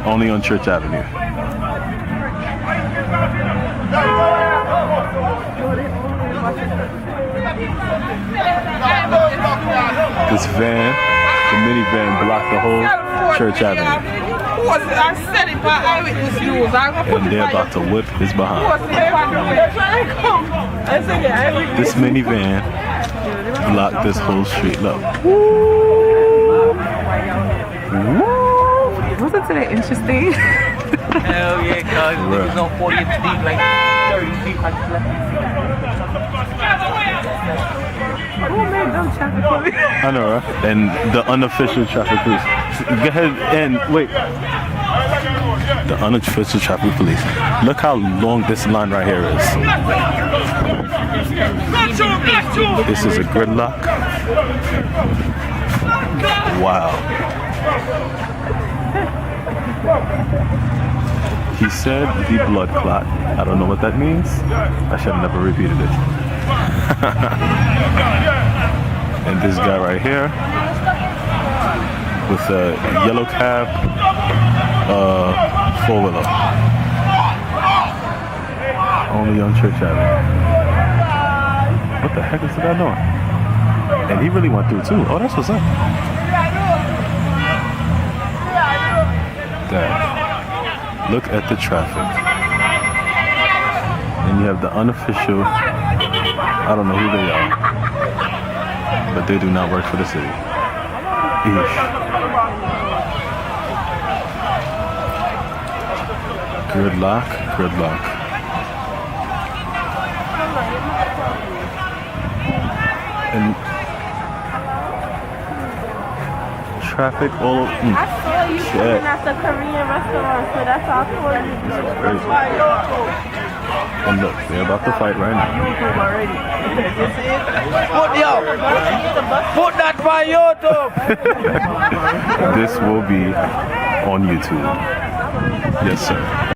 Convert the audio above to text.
Only on Church Avenue. This van, the minivan, blocked the whole Church Avenue. And they're about to whip his behind. This minivan blocked this whole street. Look. Wasn't today interesting? Hell yeah, cuz. Niggas on 40th deep, like 30 deep. Who made them traffic police? I know, right? And the unofficial traffic police. Go ahead and wait. The unofficial traffic police. Look how long this line right here is. This is a gridlock. Wow. He said the blood clot. I don't know what that means. I should have never repeated it. And this guy right here with a yellow cab, four-wheeler. Only on Church Avenue. What the heck is the guy doing? And he really went through too. Oh, that's what's up. Dad, look at the traffic. And you have the unofficial, I don't know who they are, but they do not work for the city. Eesh. Gridlock, gridlock. And traffic all over. I saw you coming at the Korean restaurant, so that's all for you. And look, they're about to fight right now. Put that by YouTube. This will be on YouTube. Yes, sir.